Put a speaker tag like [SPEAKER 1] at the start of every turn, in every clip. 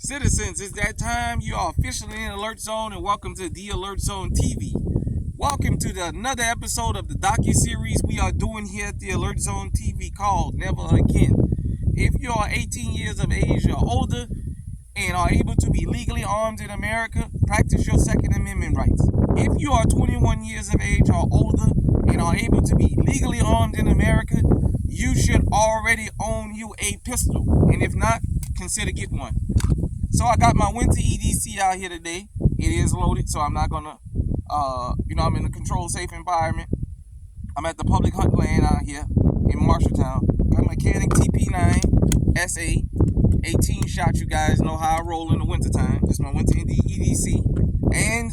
[SPEAKER 1] Citizens, it's that time. You are officially in Alert Zone, and welcome to the Alert Zone TV. Welcome to another episode of the docu-series we are doing here at the Alert Zone TV called Never Again. If you are 18 years of age or older and are able to be legally armed in America, practice your Second Amendment rights. If you are 21 years of age or older and are able to be legally armed in America, you should already own you a pistol. And if not, consider getting one. So I got my winter EDC out here today. It is loaded, so I'm not gonna, I'm in a controlled, safe environment. I'm at the public hunt land out here in Marshalltown. Got my Canon TP9 SA, 18 shot. You guys know how I roll in the wintertime. This is my winter EDC. And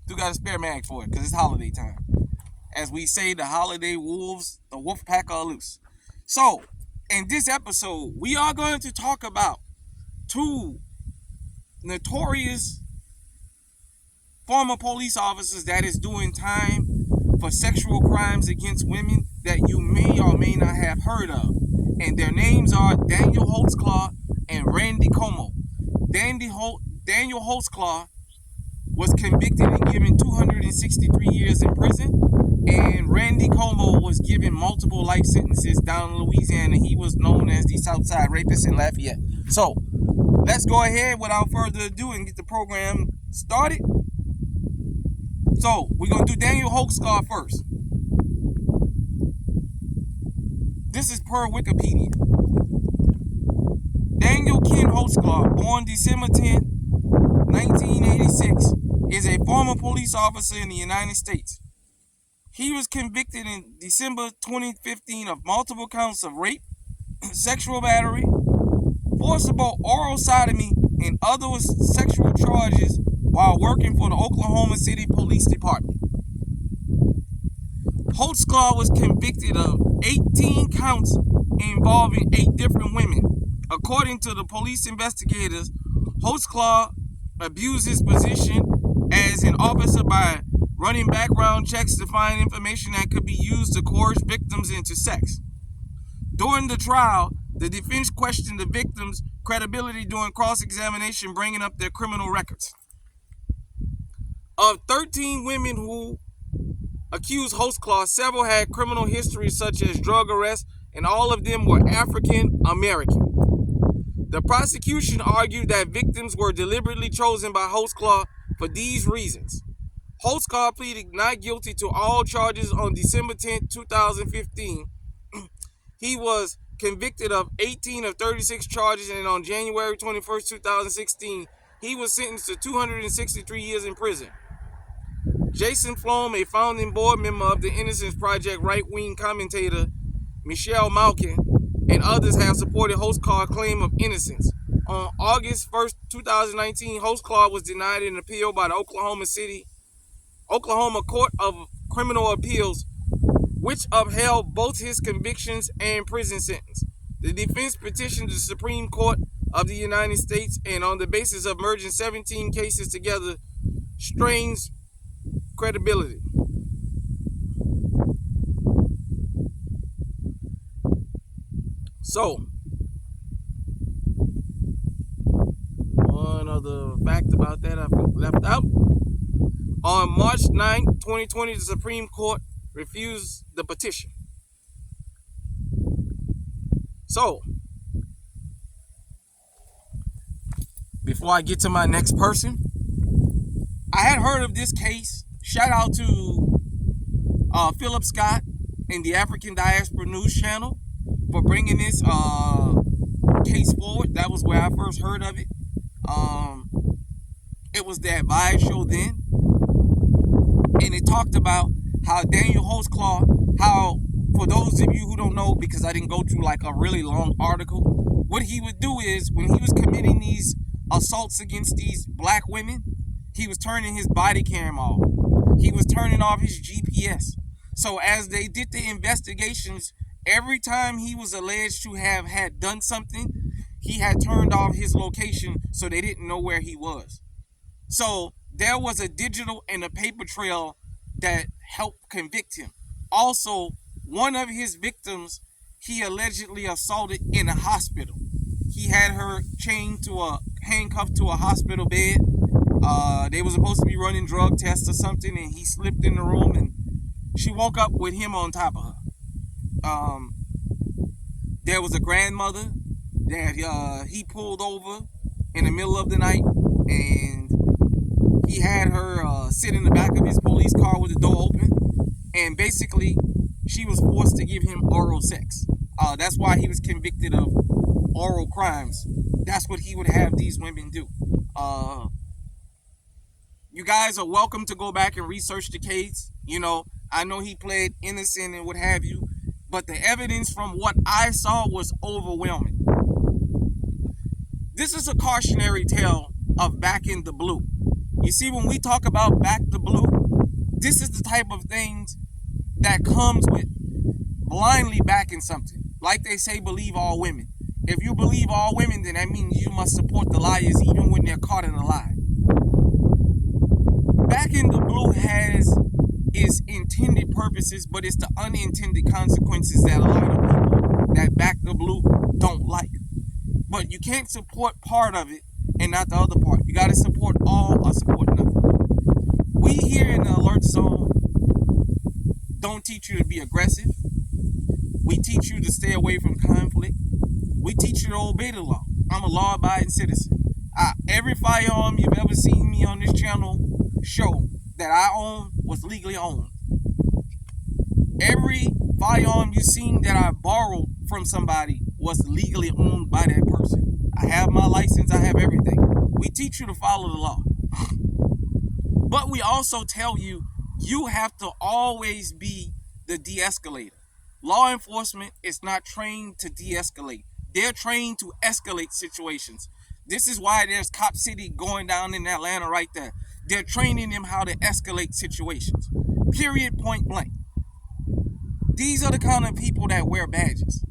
[SPEAKER 1] do got a spare mag for it, because it's holiday time. As we say, the holiday wolves, the wolf pack are loose. So, in this episode, we are going to talk about two notorious former police officers that is doing time for sexual crimes against women that you may or may not have heard of. And their names are Daniel Holtzclaw and Randy Comeaux. Daniel Holtzclaw was convicted and given 263 years in prison. And Randy Comeaux was given multiple life sentences down in Louisiana. He was known as the Southside Rapist in Lafayette. So, let's go ahead without further ado and get the program started. So, we're going to do Daniel Holtzclaw first. This is per Wikipedia. Daniel Ken Holtzclaw, born December 10, 1986, is a former police officer in the United States. He was convicted in December 2015 of multiple counts of rape, sexual battery, forcible oral sodomy, and other sexual charges while working for the Oklahoma City Police Department. Holtzclaw was convicted of 18 counts involving 8 different women. According to the police investigators, Holtzclaw abused his position as an officer by running background checks to find information that could be used to coerce victims into sex. During the trial, the defense questioned the victims' credibility during cross-examination, bringing up their criminal records. Of 13 women who accused Holtzclaw, several had criminal histories such as drug arrests, and all of them were African American. The prosecution argued that victims were deliberately chosen by Holtzclaw for these reasons. Holtzclaw pleaded not guilty to all charges on December 10, 2015. He was convicted of 18 of 36 charges, and on January 21, 2016, he was sentenced to 263 years in prison. Jason Flom, a founding board member of the Innocence Project right-wing commentator Michelle Malkin, and others have supported Holtzclaw's claim of innocence. On August 1, 2019, Holtzclaw was denied an appeal by the Oklahoma Court of Criminal Appeals, which upheld both his convictions and prison sentence. The defense petitioned the Supreme Court of the United States, and on the basis of merging 17 cases together, strains credibility. So, one other fact about that I left out. On March 9, 2020, the Supreme Court refused the petition. So, before I get to my next person, I had heard of this case. Shout out to Philip Scott and the African Diaspora News Channel for bringing this case forward. That was where I first heard of it. It was the Advice show then. And it talked about how Daniel Holtzclaw, how, for those of you who don't know, because I didn't go through like a really long article, what he would do is when he was committing these assaults against these black women, he was turning his body cam off. He was turning off his GPS. So as they did the investigations, every time he was alleged to have had done something, he had turned off his location so they didn't know where he was. So there was a digital and a paper trail that helped convict him. Also, one of his victims he allegedly assaulted in a hospital. He He had her chained to a handcuffed to a hospital bed. They were supposed to be running drug tests or something, and he slipped in the room, and she woke up with him on top of her. There was a grandmother that he pulled over in the middle of the night, and he had her sit in the back of his police car with the door open, and basically she was forced to give him oral sex. That's why he was convicted of oral crimes. That's what he would have these women do. You guys are welcome to go back and research the case. You know, I know he pled innocent and what have you, but the evidence from what I saw was overwhelming. This is a cautionary tale of back in the blue. You see, when we talk about back the blue, this is the type of things that comes with blindly backing something. Like they say, believe all women. If you believe all women, then that means you must support the liars even when they're caught in a lie. Back in the blue has its intended purposes, but it's the unintended consequences that a lot of people that back the blue don't like. But you can't support part of it and not the other part. You got to support all or support nothing. We here in the alert zone don't teach you to be aggressive. We teach you to stay away from conflict. We teach you to obey the law. I'm a law-abiding citizen. Every firearm you've ever seen me on this channel show that I own was legally owned. Every firearm you've seen that I borrowed from somebody was legally owned by that person. I have my license. I have everything. We teach you to follow the law. But we also tell you, you have to always be the de-escalator. Law enforcement is not trained to de-escalate. They're trained to escalate situations. This is why there's Cop City going down in Atlanta right there. They're training them how to escalate situations. Period, point blank. These are the kind of people that wear badges.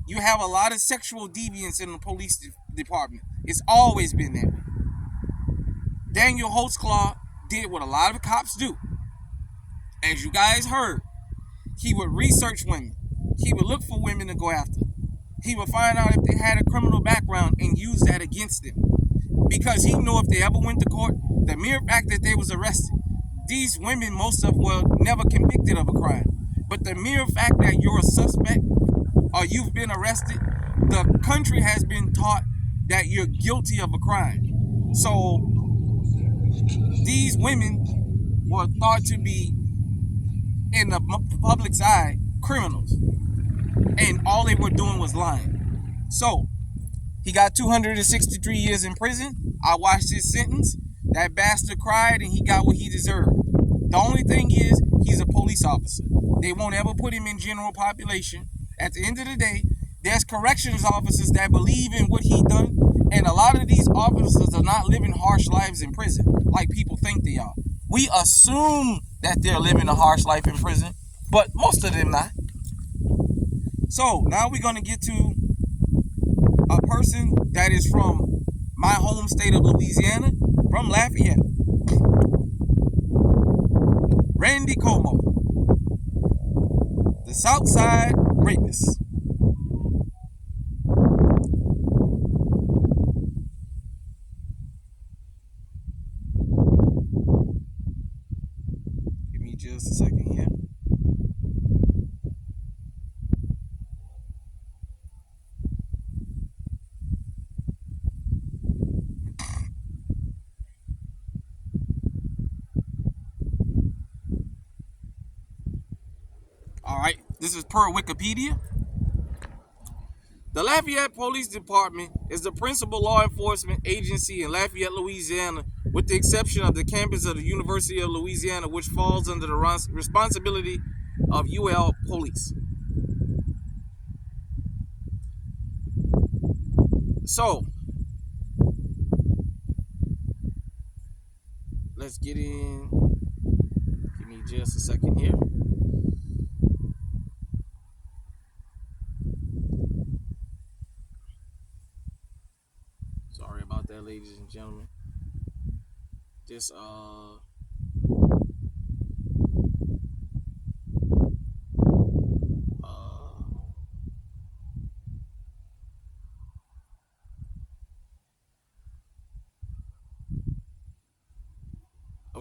[SPEAKER 1] You have a lot of sexual deviants in the police department. It's always been that way. Daniel Holtzclaw did what a lot of cops do. As you guys heard, he would research women. He would look for women to go after. He would find out if they had a criminal background and use that against them. Because he knew if they ever went to court, the mere fact that they was arrested, these women, most of them were never convicted of a crime. But the mere fact that you're a suspect or you've been arrested, the country has been taught that you're guilty of a crime. So these women were thought to be, in the public's eye, criminals. And all they were doing was lying. So he got 263 years in prison. I watched his sentence. That bastard cried and he got what he deserved. The only thing is, he's a police officer. They won't ever put him in general population. At the end of the day, there's corrections officers that believe in what he done. And a lot of these officers are not living harsh lives in prison like people think they are. We assume that they're living a harsh life in prison, but most of them not. So now we're going to get to a person that is from my home state of Louisiana, from Lafayette. Randy Comeaux, the Southside Rapist. Give me just a second here. All right, this is per Wikipedia. The Lafayette Police Department is the principal law enforcement agency in Lafayette, Louisiana, with the exception of the campus of the University of Louisiana, which falls under the responsibility of UL Police. So, let's get in. Give me just a second here. Sorry about that, ladies and gentlemen. This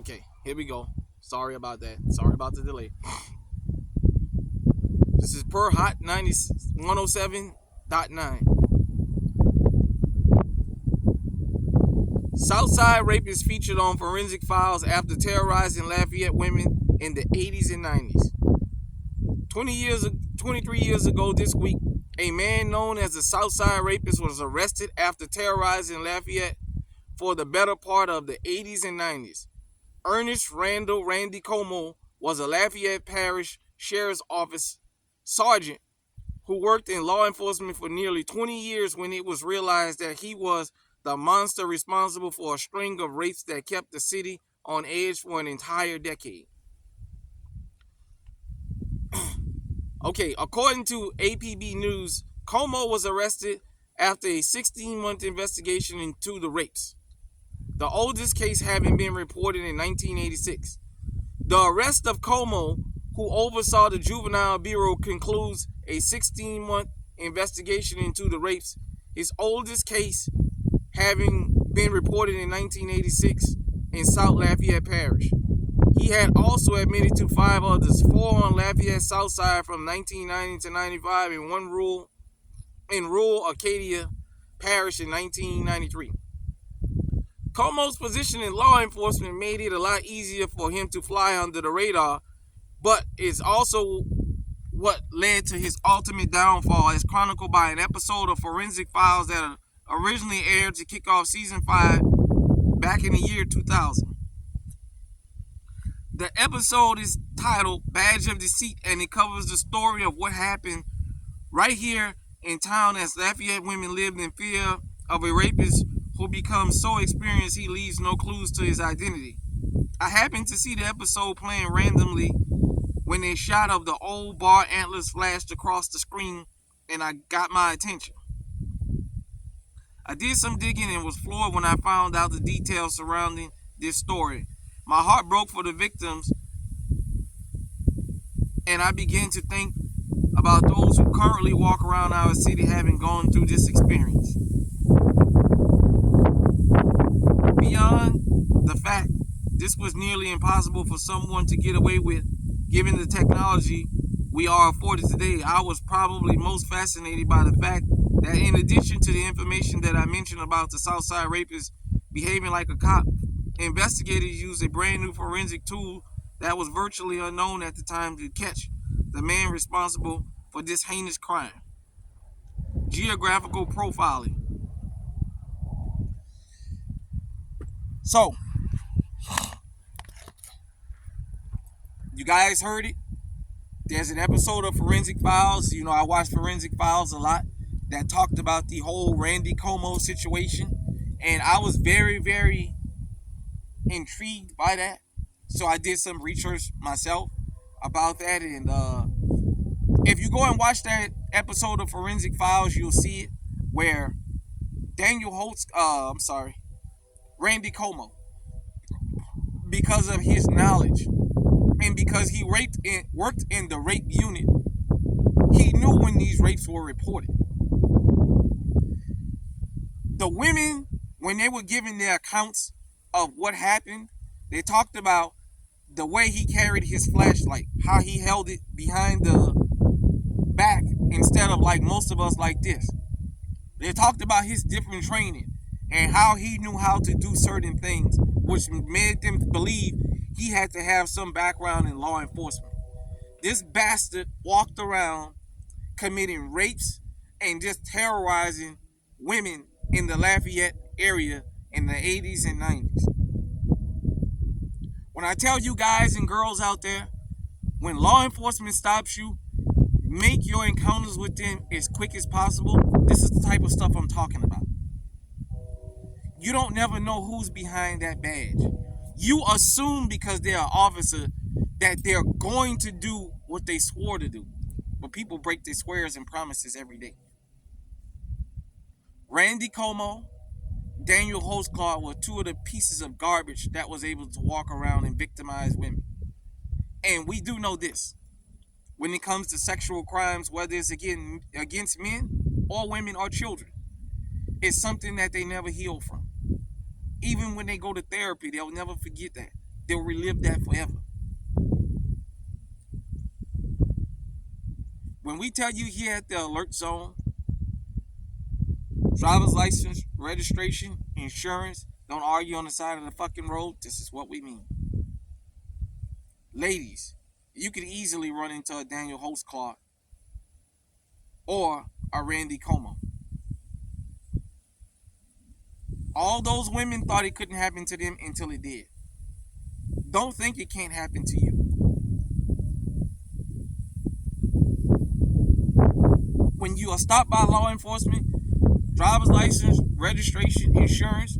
[SPEAKER 1] Okay, here we go. Sorry about that. Sorry about the delay. This is per Hot 107.9. Southside rapists featured on Forensic Files after terrorizing Lafayette women in the 80s and 90s. 23 years ago this week, a man known as the Southside Rapist was arrested after terrorizing Lafayette for the better part of the 80s and 90s. Ernest Randall Randy Comeaux was a Lafayette Parish Sheriff's Office sergeant who worked in law enforcement for nearly 20 years when it was realized that he was the monster responsible for a string of rapes that kept the city on edge for an entire decade. Okay, according to APB News, Comeaux was arrested after a 16-month investigation into the rapes, the oldest case having been reported in 1986. The arrest of Comeaux, who oversaw the Juvenile Bureau, concludes a 16-month investigation into the rapes, his oldest case having been reported in 1986 in South Lafayette Parish. He had also admitted to 5 others, 4 on Lafayette Southside from 1990 to 95 and 1 in rural Acadia Parish in 1993. Comeaux's position in law enforcement made it a lot easier for him to fly under the radar, but is also what led to his ultimate downfall, as chronicled by an episode of Forensic Files that originally aired to kick off season 5 back in the year 2000. The episode is titled Badge of Deceit, and it covers the story of what happened right here in town as Lafayette women lived in fear of a rapist who becomes so experienced he leaves no clues to his identity. I happened to see the episode playing randomly when a shot of the old bar antlers flashed across the screen, and I got my attention. I did some digging and was floored when I found out the details surrounding this story. My heart broke for the victims, and I began to think about those who currently walk around our city having gone through this experience. Beyond the fact this was nearly impossible for someone to get away with, given the technology we are afforded today, I was probably most fascinated by the fact that in addition to the information that I mentioned about the Southside rapist behaving like a cop, investigators used a brand new forensic tool that was virtually unknown at the time to catch the man responsible for this heinous crime: geographical profiling. So, you guys heard it. There's an episode of Forensic Files. You know, I watch Forensic Files a lot, that talked about the whole Randy Comeaux situation. And I was very, very intrigued by that. So I did some research myself about that. And if you go and watch that episode of Forensic Files, you'll see it where Randy Comeaux, because of his knowledge and because he worked in the rape unit, he knew when these rapes were reported. The women, when they were giving their accounts of what happened, they talked about the way he carried his flashlight, how he held it behind the back instead of like most of us like this. They talked about his different training and how he knew how to do certain things, which made them believe he had to have some background in law enforcement. This bastard walked around committing rapes and just terrorizing women in the Lafayette area in the 80s and 90s. When I tell you guys and girls out there, when law enforcement stops you, make your encounters with them as quick as possible. This is the type of stuff I'm talking about. You don't never know who's behind that badge. You assume because they're an officer that they're going to do what they swore to do. But people break their swears and promises every day. Randy Comeaux, Daniel Holtzclaw were two of the pieces of garbage that was able to walk around and victimize women. And we do know this. When it comes to sexual crimes, whether it's against men or women or children, it's something that they never heal from. Even when they go to therapy, they'll never forget that. they'll relive that forever. When we tell you here at the Alert Zone, driver's license, registration, insurance, don't argue on the side of the fucking road, this is what we mean. Ladies, you could easily run into a Daniel Holtzclaw or a Randy Comeaux. All those women thought it couldn't happen to them until it did. Don't think it can't happen to you. When you are stopped by law enforcement, driver's license, registration, insurance,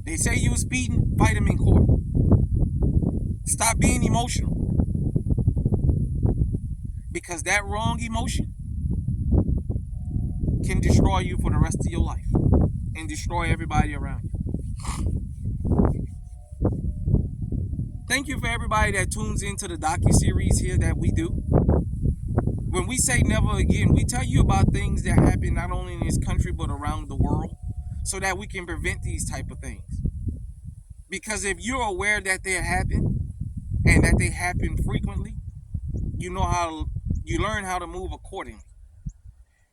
[SPEAKER 1] they say you were speeding, fight them in court. Stop being emotional. Because that wrong emotion can destroy you for the rest of your life and destroy everybody around you. Thank you for everybody that tunes into the docu-series here that we do. When we say never again, we tell you about things that happen not only in this country but around the world so that we can prevent these type of things. Because if you're aware that they happen and that they happen frequently, you learn how to move accordingly.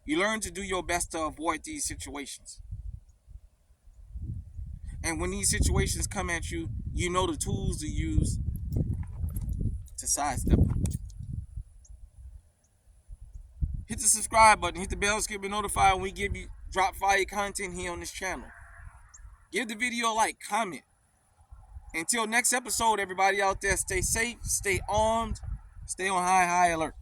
[SPEAKER 1] You learn to do your best to avoid these situations. And when these situations come at you, you know the tools to use to sidestep them. Hit the subscribe button, hit the bell so you get notified when we drop fire content here on this channel. Give the video a like, comment. Until next episode, everybody out there, stay safe, stay armed, stay on high alert.